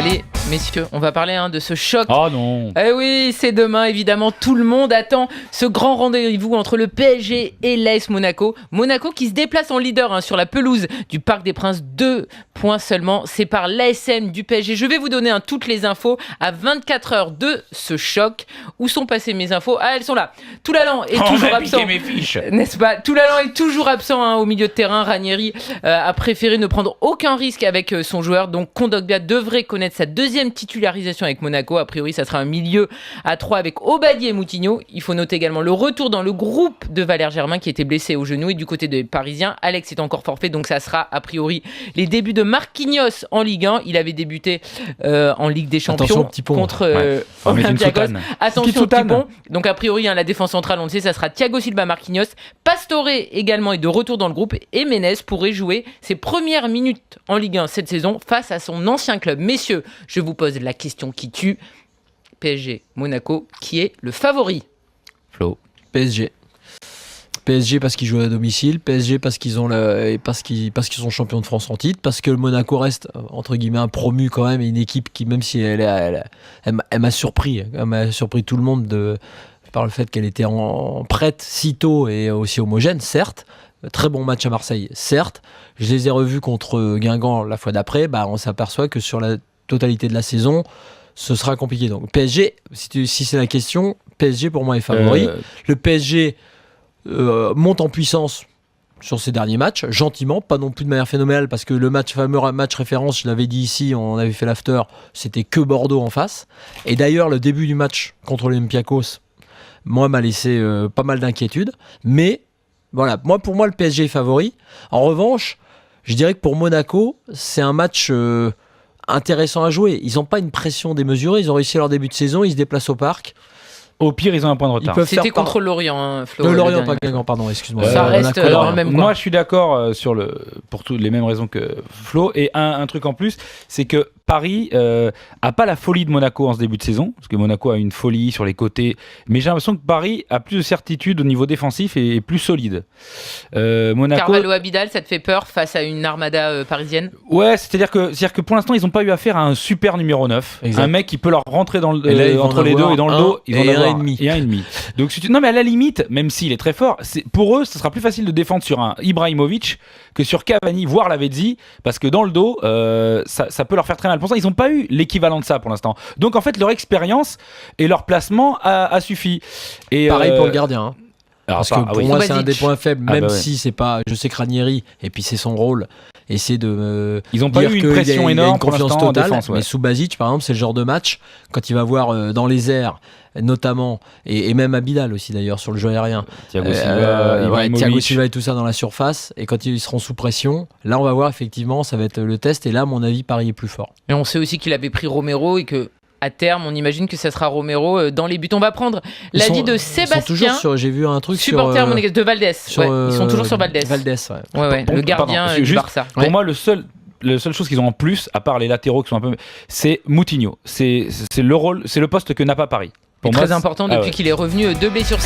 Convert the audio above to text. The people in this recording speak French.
Allez, messieurs, on va parler de ce choc. Oh non. Eh oui, c'est demain, évidemment. Tout le monde attend ce grand rendez-vous entre le PSG et l'AS Monaco. Monaco qui se déplace en leader sur la pelouse du Parc des Princes. 2 points seulement séparent l'ASM du PSG. Je vais vous donner toutes les infos à 24 heures de ce choc. Où sont passées mes infos ? Ah, elles sont là. Toulalan est toujours absent. Mes fiches. N'est-ce pas ? Toulalan est toujours absent au milieu de terrain. Ranieri a préféré ne prendre aucun risque avec son joueur. Donc Kondogbia devrait connaître sa deuxième titularisation avec Monaco. A priori, ça sera un milieu à 3 avec Obadi et Moutinho. Il faut noter également le retour dans le groupe de Valère Germain qui était blessé au genou. Et du côté des Parisiens, Alex est encore forfait. Donc ça sera a priori les débuts de Marquinhos en Ligue 1. Il avait débuté en Ligue des Champions contre Olympiakos. Attention au petit pont. Donc a priori, la défense centrale, on le sait, ça sera Thiago Silva, Marquinhos. Pastore également est de retour dans le groupe. Et Ménez pourrait jouer ses premières minutes en Ligue 1 cette saison face à son ancien club. Messieurs, je vous pose la question qui tue. PSG, Monaco, qui est le favori ? Flo. PSG. PSG parce qu'ils jouent à domicile, PSG parce qu'ils sont champions de France en titre, parce que le Monaco reste entre guillemets un promu quand même, et une équipe qui, même si elle m'a surpris tout le monde par le fait qu'elle était prête si tôt et aussi homogène, certes. Très bon match à Marseille, certes. Je les ai revus contre Guingamp la fois d'après. On s'aperçoit que sur la totalité de la saison, ce sera compliqué. Donc PSG, si c'est la question, PSG pour moi est favori. Le PSG monte en puissance sur ces derniers matchs, gentiment, pas non plus de manière phénoménale, parce que le fameux match référence, je l'avais dit ici, on avait fait l'after, c'était que Bordeaux en face. Et d'ailleurs, le début du match contre l'Olympiakos, moi, m'a laissé pas mal d'inquiétudes. Mais voilà, pour moi, le PSG est favori. En revanche, je dirais que pour Monaco, c'est un match intéressant à jouer. Ils n'ont pas une pression démesurée. Ils ont réussi leur début de saison. Ils se déplacent au parc. Au pire, ils ont un point de retard. C'était contre Lorient, Flo. Lorient, pas Guingamp, pardon, excuse-moi. Ça reste le même coin. Moi, je suis d'accord pour toutes les mêmes raisons que Flo. Et un truc en plus, c'est que Paris a pas la folie de Monaco en ce début de saison, parce que Monaco a une folie sur les côtés. Mais j'ai l'impression que Paris a plus de certitude au niveau défensif et est plus solide. Monaco. Carvalho Abidal, ça te fait peur face à une armada parisienne ? Ouais, c'est-à-dire que pour l'instant, ils n'ont pas eu affaire à un super numéro 9. Exact. Un mec qui peut leur rentrer dans entre les deux et dans le dos. Ils vont en avoir et un et demi. Donc, non, mais à la limite, même s'il est très fort, pour eux, ce sera plus facile de défendre sur un Ibrahimovic que sur Cavani, voire Lavezzi, parce que dans le dos, ça peut leur faire très mal. Pour ça, ils n'ont pas eu l'équivalent de ça pour l'instant. Donc, en fait, leur expérience et leur placement a suffi. Et, pareil pour le gardien. Parce que pour moi, c'est un des points faibles, même si c'est pas. Je sais que Ranieri, et puis c'est son rôle, essayer de. Ils n'ont pas eu une pression énorme, une confiance pour totale. Défense, mais Subasic, par exemple, c'est le genre de match, quand il va voir dans les airs, notamment, et même Abidal aussi d'ailleurs, sur le jeu aérien. Thiago Silva et tout ça dans la surface, et quand ils seront sous pression, là, on va voir effectivement, ça va être le test, et là, à mon avis, Paris est plus fort. Et on sait aussi qu'il avait pris Romero et que. À terme, on imagine que ça sera Romero dans les buts. On va prendre l'avis de Sébastien. J'ai vu un truc supporter de Valdés. Ils sont toujours sur Valdés. Le gardien du Barça. Pour moi, la seule chose qu'ils ont en plus, à part les latéraux qui sont un peu, c'est Moutinho. C'est le poste que n'a pas Paris. Très important depuis qu'il est revenu de blessure.